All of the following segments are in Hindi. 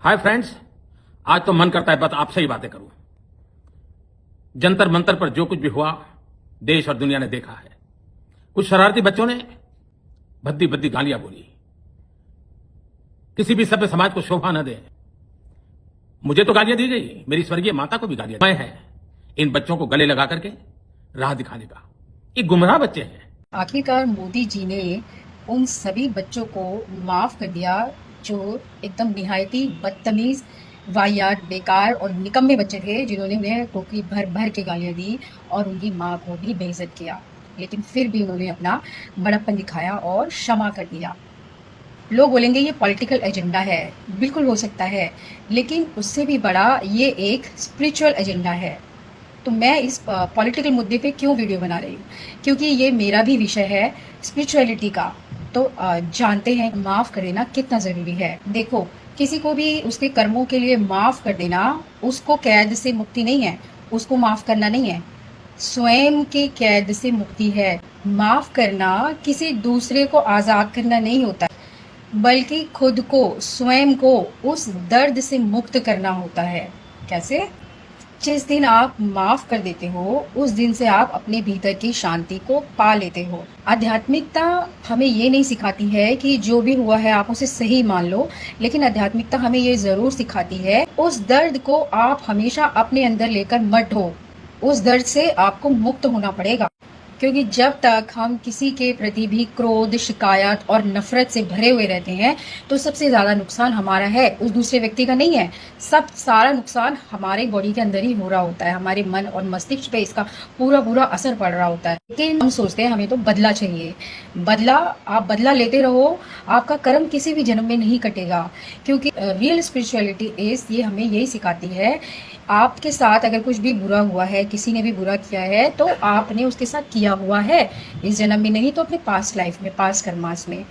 हाय फ्रेंड्स, आज तो मन करता है बस आपसे ही बातें करूं। जंतर मंतर पर जो कुछ भी हुआ देश और दुनिया ने देखा है। कुछ शरारती बच्चों ने भद्दी भद्दी गालियां बोली, किसी भी सभ्य समाज को शोभा न दे। मुझे तो गालियां दी गई, मेरी स्वर्गीय माता को भी गालियां दी। मैं है इन बच्चों को गले लगा करके राह दिखाने का। ये गुमराह बच्चे हैं। आखिरकार मोदी जी ने उन सभी बच्चों को माफ कर दिया जो एकदम निहायती बदतमीज, वाहियात, बेकार और निकम्मे बच्चे थे, जिन्होंने उन्हें टोकरी भर भर के गालियां दी और उनकी माँ को भी बेइज्जत किया। लेकिन फिर भी उन्होंने अपना बड़प्पन दिखाया और क्षमा कर दिया। लोग बोलेंगे ये पॉलिटिकल एजेंडा है, बिल्कुल हो सकता है, लेकिन उससे भी बड़ा ये एक स्पिरिचुअल एजेंडा है। तो मैं इस पॉलिटिकल मुद्दे पे क्यों वीडियो बना रही हूँ, क्योंकि ये मेरा भी विषय है स्पिरिचुअलिटी का। तो जानते हैं माफ कर देना कितना जरूरी है। देखो, किसी को भी उसके कर्मों के लिए माफ कर देना उसको कैद से मुक्ति नहीं है, उसको माफ करना नहीं है, स्वयं के कैद से मुक्ति है। माफ करना किसी दूसरे को आजाद करना नहीं होता, बल्कि खुद को, स्वयं को उस दर्द से मुक्त करना होता है। कैसे? जिस दिन आप माफ कर देते हो उस दिन से आप अपने भीतर की शांति को पा लेते हो। आध्यात्मिकता हमें ये नहीं सिखाती है कि जो भी हुआ है आप उसे सही मान लो, लेकिन आध्यात्मिकता हमें ये जरूर सिखाती है उस दर्द को आप हमेशा अपने अंदर लेकर मत हो। उस दर्द से आपको मुक्त होना पड़ेगा, क्योंकि जब तक हम किसी के प्रति भी क्रोध, शिकायत और नफरत से भरे हुए रहते हैं तो सबसे ज्यादा नुकसान हमारा है, उस दूसरे व्यक्ति का नहीं है। सारा नुकसान हमारे बॉडी के अंदर ही हो रहा होता है, हमारे मन और मस्तिष्क पे इसका पूरा बुरा असर पड़ रहा होता है। लेकिन हम सोचते हैं हमें तो बदला चाहिए। बदला, आप बदला लेते रहो, आपका कर्म किसी भी जन्म में नहीं कटेगा। क्योंकि रियल स्पिरिचुअलिटी इज ये हमें यही सिखाती है, आपके साथ अगर कुछ भी बुरा हुआ है, किसी ने भी बुरा किया है, तो आपने उसके साथ किया हुआ है, इस जन्म में नहीं तो अपने पास्ट लाइफ में, पास्ट कर्मास में।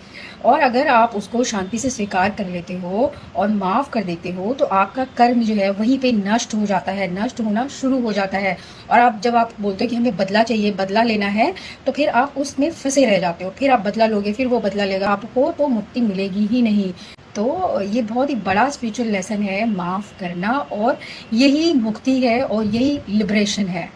और अगर आप उसको शांति से स्वीकार कर लेते हो और माफ कर देते हो तो आपका कर्म जो है वहीं पे नष्ट हो जाता है, नष्ट होना शुरू हो जाता है। और जब आप बोलते हो कि हमें बदला चाहिए, बदला लेना है, तो फिर आप उसमें फंसे रह जाते हो। फिर आप बदला लोगे, फिर वो बदला लेगा, आपको तो मुक्ति मिलेगी ही नहीं। तो ये बहुत ही बड़ा स्पिरिचुअल लेसन है माफ करना, और यही मुक्ति है और यही लिबरेशन है।